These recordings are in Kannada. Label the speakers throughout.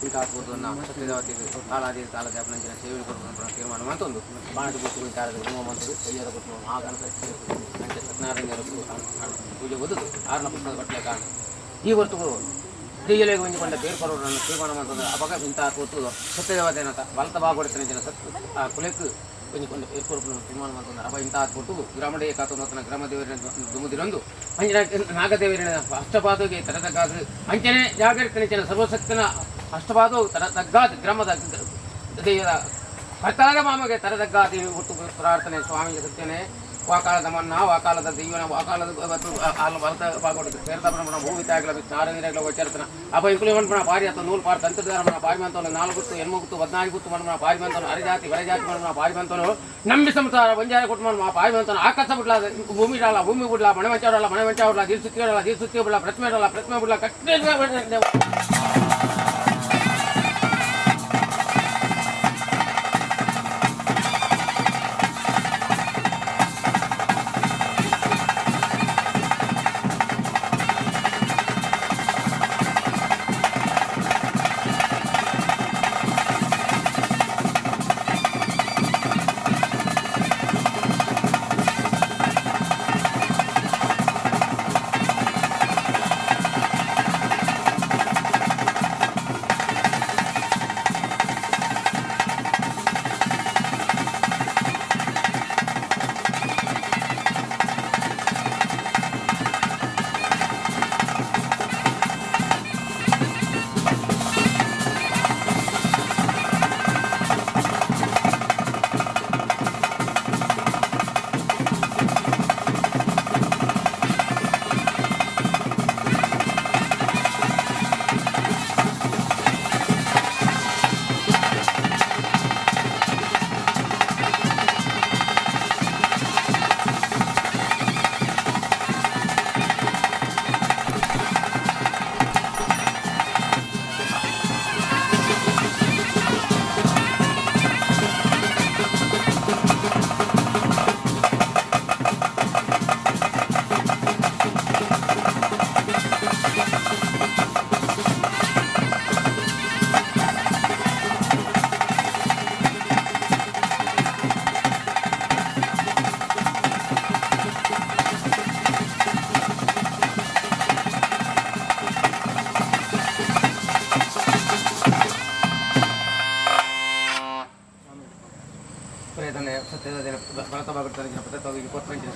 Speaker 1: ఇంకా పోతున్న సత్యదేవతి కాలాది కాలదేపనంచిన సేవలు కొడుకున్న తీర్మానం అంత ఉంది బాణటి పుట్టుకుని కాలేదు హోమంతుడు తెలియద కొట్టుకున్నాం ఆ గణపతి అంటే సత్యనారాయణ గారు పూజ వద్దు ఆరున పుస్తక పట్టలే కాదు ಈ ಹೊರತು ದೆಯ್ಯಲೇಗೆ ಹೊಂದಿಕೊಂಡ ಬೇರ್ಪರವರನ್ನು ತೀರ್ಮಾನ ಮಾಡ್ತದೆ ಅವಾಗ ಇಂಥ ಹೊತ್ತು ಸತ್ಯದೇವತೆ ಏನಂತ ಬಲತ ಭಾಗವಡಿಸಿನ ಜನ ಆ ಕುಲಕ್ಕೆ ಹೊಂದಿಕೊಂಡು ಬೇರ್ಪರವನ್ನು ತೀರ್ಮಾನ ಮಾಡ್ತಾರೆ ಅವಾಗ ಇಂಥ ಕೊಟ್ಟು ಗ್ರಾಮಡೆ ಕಾತೊಂಬತ್ತನ ಗ್ರಾಮ ದೇವರಿನ ದುಮುದಿರೊಂದು ಅಂಜನ ನಾಗದೇವರಿನ ಅಷ್ಟಪಾದೋಗೆ ತರತಗ್ಗಾದ ಅಂಚನೆ ಜಾಗರಿಕನಿಂಚಿನ ಸರ್ವಶಕ್ತಿನ ಅಷ್ಟಪಾದವು ತರತಗ್ಗಾದ ಗ್ರಾಮದ ದೆಯ್ಯದ ಕರ್ತಾಗ ಮಾಮಗೆ ತರತಗ್ಗಾದ ಹುಟ್ಟು ಪ್ರಾರ್ಥನೆ ಸ್ವಾಮಿಗೆ ಸತ್ಯನೇ ವಾಕಾಲದ ಮನ್ನ ವಾಕಾಲದ ದೈವನ ವಾಕಾಲದ ಬಲತ ಭಾಗವತ ಸೇರ್ದಪನ ಭೂಮಿ ತ್ಯಾಗಲ ನಾರನೀರಗಳ ವಚರ್ತನ ಅಪ ಇಂಕುಲಿ ಮಣ್ಣ ಪಾರಿ ಅಥವಾ ನೂಲು ಪಾರು ತಂತ್ರದಾರ ಮನ ಪಾರಿ ಮಂತವನು 4 ಗುತ್ತು 8 ಗುತ್ತು 14 ಗುತ್ತು ಮಣ್ಣ ಪಾರಿ ಮಂತವನು ಅರಿಜಾತಿ ಬರಜಾತಿ ಮಣ್ಣ ಪಾರಿ ಮಂತವನು ನಂಬಿ ಸಂಸಾರ ಬಂಜಾರ ಕೊಟ್ಟು ಮಣ್ಣ ಪಾರಿ ಮಂತವನು ಆಕಾಶ ಬಿಡ್ಲ ಭೂಮಿ ಇಡಲ್ಲ ಭೂಮಿ ಬಿಡ್ಲ ಮನೆ ಮಂಚಾವಲ್ಲ ದಿಲ್ ಸುತ್ತಿ ಬಿಡ್ಲ ಪ್ರತಿಮೆ ಬಿಡ್ಲ ಕಟ್ಟೆ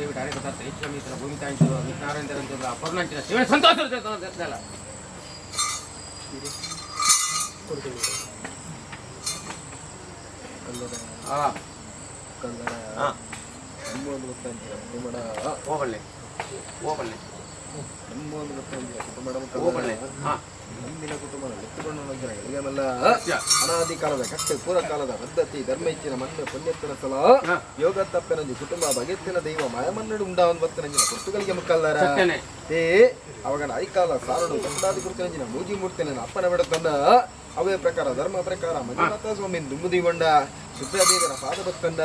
Speaker 1: ಸೇವೆ ಕಾರ್ಯಕರ್ತ ಹೆಚ್ಚಿನ ಭೂಮಿ ತಾಂಚು ನಾರಾಯಣ ಅಪರ್ಣಂಚಿನ ಸೇವೆ ಸಂತೋಷ
Speaker 2: ಹಿಂದಿನ ಕುಟುಂಬ ಅನಾದಿ ಕಾಲದ ಕಟ್ಟೆ ಪೂರ್ವಕಾಲದ ಪದ್ಧತಿ ಧರ್ಮ ಇಚ್ಚಿನ ಮಣ್ಣು ಪುಣ್ಯತ್ತಿನ ಸ್ಥಳ ಯೋಗ ತಪ್ಪೆನಂಜಿ ಕುಟುಂಬ ಭಗತ್ತಿನ ದೈವ ಮಾಯಮನ್ನಡು ಉಂಡಾವನ್ ಬತ್ತನಂಜಿನ ಪುರ್ತುಗಳಿಗೆ ಮುಕ್ಕಲ್ಲಾರ ಏ ಅವಾಗ ಐಕಾಲ ಸಾರಡು ಕಟ್ಟದಾದಿ ಕುರ್ತನಂಜಿನ ಮೂಜಿ ಮೂಡ್ತೇನೆ ಅಪ್ಪನ ಬಿಡತಂದ ಅವೇ ಪ್ರಕಾರ ಧರ್ಮ ಪ್ರಕಾರ ಮಂಜುನಾಥ ಸ್ವಾಮಿ ದುಮ್ಮದಿ ಬಂಡ ಸುಬ್ರದೇವರ ಪಾದ ಭಕ್ತಂಡ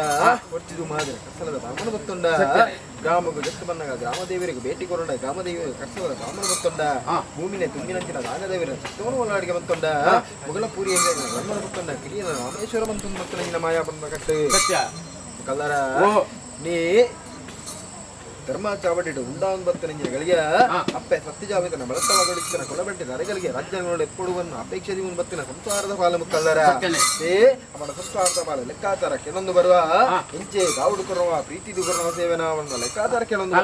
Speaker 2: ಒಟ್ಟಿದು ಮಾದಿರ ಕಸಲದ ಬ್ರಾಹ್ಮಣ ಭಕ್ತಂಡ ಗ್ರಾಮಗೂ ಜತ್ತು ಬಂದಾಗ ಗ್ರಾಮದೇವರಿಗೆ ಭೇಟಿ ಕೊರೊಂಡ ಗ್ರಾಮದೇವಿಗೆ ಕಸಲದ ಬ್ರಾಹ್ಮಣ ಭಕ್ತಂಡ ಭೂಮಿನೇ ತುಂಬಿನಂಚಿನ ನಾಗದೇವರ ಚಿತ್ತವನ್ನು ಒಳಾಡಿಗೆ ಬಂತೊಂಡ ಮುಗಳ ಪೂರಿ ಬ್ರಾಹ್ಮಣ ಭಕ್ತಂಡ ಕಿರಿಯನ ರಾಮೇಶ್ವರ ಬಂತು ಮಕ್ಕಳಿನ ಮಾಯಾ ಬಂದ ಕಟ್ಟು ಕಲ್ಲರ ನೀ ಧರ್ಮ ಚಾವಡಿಡು ಉಂಡಾವನ್ ಬತ್ತನಿಂಜಿಗಳಿಗೆ ಅಪ್ಪೆ ಸತ್ಯಜಾವಿತನ ಬಳಸವಾಗಡಿಸಿನ ಕೊಲಬೆಟ್ಟಿನ ಅರೆಗಳಿಗೆ ರಾಜ್ಯಗಳು ಎಪ್ಪಡುವನ್ನು ಅಪೇಕ್ಷೆದಿವನ್ ಬತ್ತಿನ ಸಂಸಾರದ ಪಾಲ ಮುಕ್ಕಲ್ಲರ ಅವನ ಸಂಸಾರದ ಪಾಲ ಲೆಕ್ಕಾಚಾರ ಕೆಲವೊಂದು ಬರುವ ಇಂಚೆ ಗಾವುಡು ಕೊರುವ ಪ್ರೀತಿದು ಕೊರುವ ಸೇವೆನ ಅವನ ಲೆಕ್ಕಾಚಾರ ಕೆಲವೊಂದು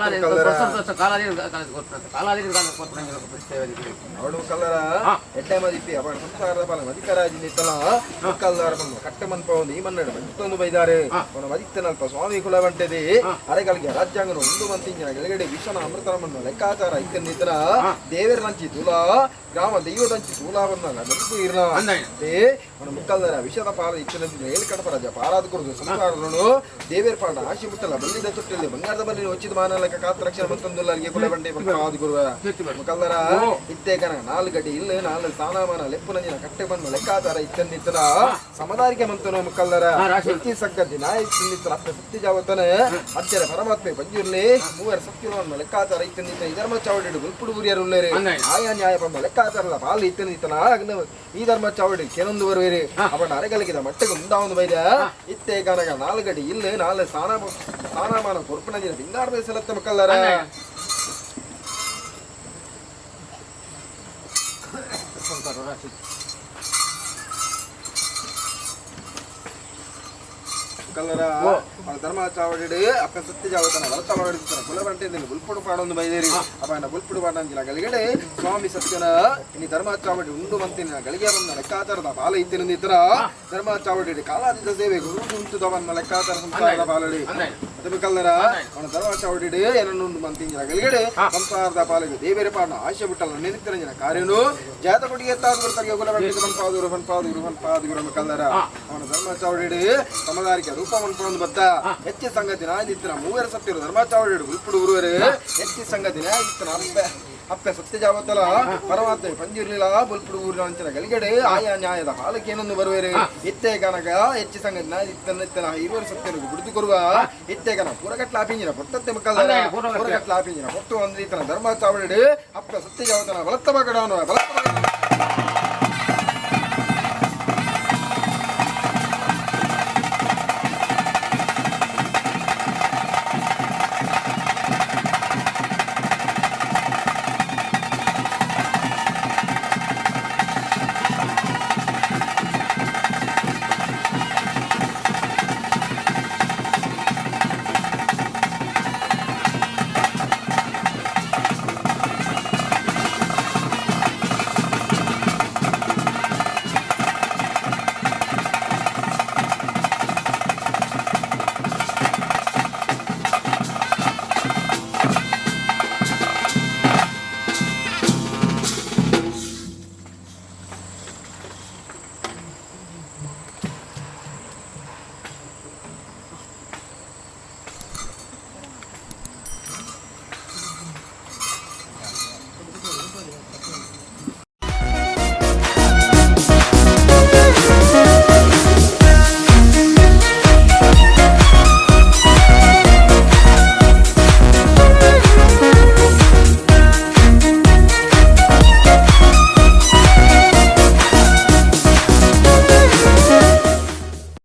Speaker 2: ಅವಳು ಕಲ್ಲರ ಎಡ್ಡೆ ಮದಿಪ್ಪಿ ಅವನ ಸಂಸಾರದ ಪಾಲ ಮಧಿಕರಾಜಿ ನಿತ್ತಲ ಮುಕ್ಕಲ್ಲಾರ ಬಂದು ಕಟ್ಟೆ ಮನ್ಪವನ್ನು ಈ ಮನ್ನಡೆ ಮತ್ತೊಂದು ಬೈದಾರೆ ಅವನ ಮದಿತ್ತನಲ್ಪ ಸ್ವಾಮಿ ಕುಲ ಬಂಟೆದೆ ಅರೆಗಳಿಗೆ ರಾಜ್ಯಾಂಗನು ಒಂದು ಮಂತಿಂಜಿನ ಗೆಳಗಡೆ ವಿಷನ ಅಮೃತರಮನ್ನು ಲೆಕ್ಕಾಚಾರ ಇತ್ತನಿತರ ದೇವರ ನಂಚಿ ತುಲಾ ಗ್ರಾಮ ದೈವದಂಚಿ ತೂಲಾವನ್ನ ನಡುಕು ಇರಲ మన ముక్కల్దర విషద పాల ఇచ్చిన ఏలికడప రాజ పారాధకుడు సంసారంలో దేవేర్ పాట ఆశి ముట్టల బల్లిద చుట్టెల్లి బంగాರದ ಬಲ್ಲಿ వచ్చిದ ಮಾನಲಕ ಕಾತ್ರಕ್ಷಣ ಮಂತಂದುಲ್ಲರಿಗೆ ಕುಲಬಂಡೆ ಪಾರಾಧಕರು ಮುಕ್ಕಲ್ದರ ಇತ್ತೆ ಕನ 4 ಗಡಿ ಇಲ್ಲ 4 ಸ್ಥಾನಮಾನ ಲೆಪ್ಪುನಂಜಿನ ಕಟ್ಟೆ ಬಂದ ಲೆಕ್ಕಾಚಾರ ಇತ್ತನಿತರ ಸಮದಾರಿಕೆ ಮಂತನ ಮುಕ್ಕಲ್ದರ ವ್ಯಕ್ತಿ ಸಂಗತಿ ನಾಯ ಇತ್ತನಿತರ ಸತ್ಯ ಜಾವತನ ಅಚ್ಚರ ಪರಮಾತ್ಮೆ ಬಂಜುರ್ಲಿ ಮೂವರ ಸತ್ಯವನ್ನು ಲೆಕ್ಕಾಚಾರ ಇತ್ತನಿತರ ಧರ್ಮ ಚಾವಡಿ ಗುಲ್ಪುಡು ಬುರಿಯರುಳ್ಳೇರೆ ಆಯಾ ನ್ಯಾಯ ಬಂದ ಲೆಕ್ಕಾಚಾರದ ಪಾಲು ಇತ್ತನಿತನ ಈ ಧರ್ಮ ಚಾವಡಿ ಕೆಲವೊಂದು ಬರುವೆ ಅವನ ಅರೆಗಲಿಗಿದ ಮಟ್ಟಿಗೆ ಮುಂದಾವೊಂದು ಬೈದ ಇತ್ತೆ ಕನಗ 4 ಗಡಿ ಇಲ್ಲ 4 ಸ್ಥಾನಮಾನ ಕೊರ್ಪಣಜಿನ ಬಿಂಗಾರದ ಸಲತ್ತ ಮಕ್ಕಳರ ಕಲ್ಲರ ಧರ್ಮ ಚಾವಡಿ ಅಪ್ಪ ಸತ್ಯ ಜಾವತನ ವಲತ ಮಾಡಿರ್ತಾನೆ ಕುಲಬಂಟೆಯಲ್ಲಿ ಬುಲ್ಪುಡು ಪಾಡೊಂದು ಬೈದೇರಿ ಅಪ್ಪನ ಬುಲ್ಪುಡು ಪಾಡಂಜಿನ ಗಳಿಗಡೆ ಸ್ವಾಮಿ ಸತ್ಯನ ಇನಿ ಧರ್ಮ ಚಾವಡಿ ಉಂಡು ಮಂತಿನ ಗಳಿಗೆ ಬಂದ ಲೆಕ್ಕಾಚಾರದ ಬಾಲ ಇತ್ತಿನಿತರ ಧರ್ಮ ಚಾವಡಿ ಕಾಲಾತೀತ ಸೇವೆ ಗುರು ಉಂಟುದವನ್ನ ಲೆಕ್ಕಾಚಾರ ಸಂಸಾರದ ಬಾಲಡಿ ಅದು ಕಲ್ಲರ ಅವನ ಧರ್ಮ ಚಾವಡಿ ಏನನ್ನು ಉಂಡು ಮಂತಿನ ಗಳಿಗಡೆ ಸಂಸಾರದ ಪಾಲಿಗೆ ದೇವೇರೆ ಪಾಡನ ಆಶೆ ಬಿಟ್ಟಲ್ಲ ನಿಂತಿರಂಜಿನ ಕಾರ್ಯನು ಜಾತ ಕೊಟ್ಟಿಗೆ ಎತ್ತಾದ ಬರ್ತಾರೆ ಕುಲಬಂಟೆ ಬನ್ಪಾದುಗುರು ಕಲ್ಲರ ಅವನ ಧರ್ಮ ಚಾವಡಿ ಸಮದಾರಿಕೆ ರೂಪವನ್ನು ಬತ್ತ ಹೆಚ್ಚಿ ಸಂಗತಿ ನಾಯದಿತ್ತಿನ ಮೂವರ ಸತ್ಯರು ಧರ್ಮಾಚಾವಡಿ ಉಲ್ಪುಡು ಗುರುವರೇ ಹೆಚ್ಚಿ ಸಂಗತಿ ನಾಯದಿತ್ತಿನ ಅಪ್ಪೆ ಸತ್ಯ ಜಾವತ್ತಲ ಪರಮಾತ್ಮ ಪಂಜಿರ್ಲಿಲ್ಲ ಬುಲ್ಪುಡು ಊರಿನ ಅಂಚಿನ ಗಳಿಗಡೆ ಆಯಾ ನ್ಯಾಯದ ಹಾಲಕ್ಕೆ ಏನೊಂದು ಬರುವರೆ ಇತ್ತೆ ಕನಕ ಹೆಚ್ಚಿ ಸಂಗತಿ ನಾಯದಿತ್ತನ ಇರುವರು ಸತ್ಯರಿಗೆ ಬಿಡಿದು ಕೊರುವ ಇತ್ತೆ ಕನ ಪೂರಗಟ್ಲಾಪಿಂಜಿನ ಪೊತ್ತತ್ತೆ ಮಕ್ಕಳ ಪೂರಗಟ್ಲಾಪಿಂಜಿನ ಹೊತ್ತು ಅಂದ್ರೆ ಧರ್ಮಾಚಾವಡಿ ಅಪ್ಪ ಸತ್ಯ ಜಾವತನ ಬಲತ್ತ ಮಗಡವನು ಬಲತ್ತ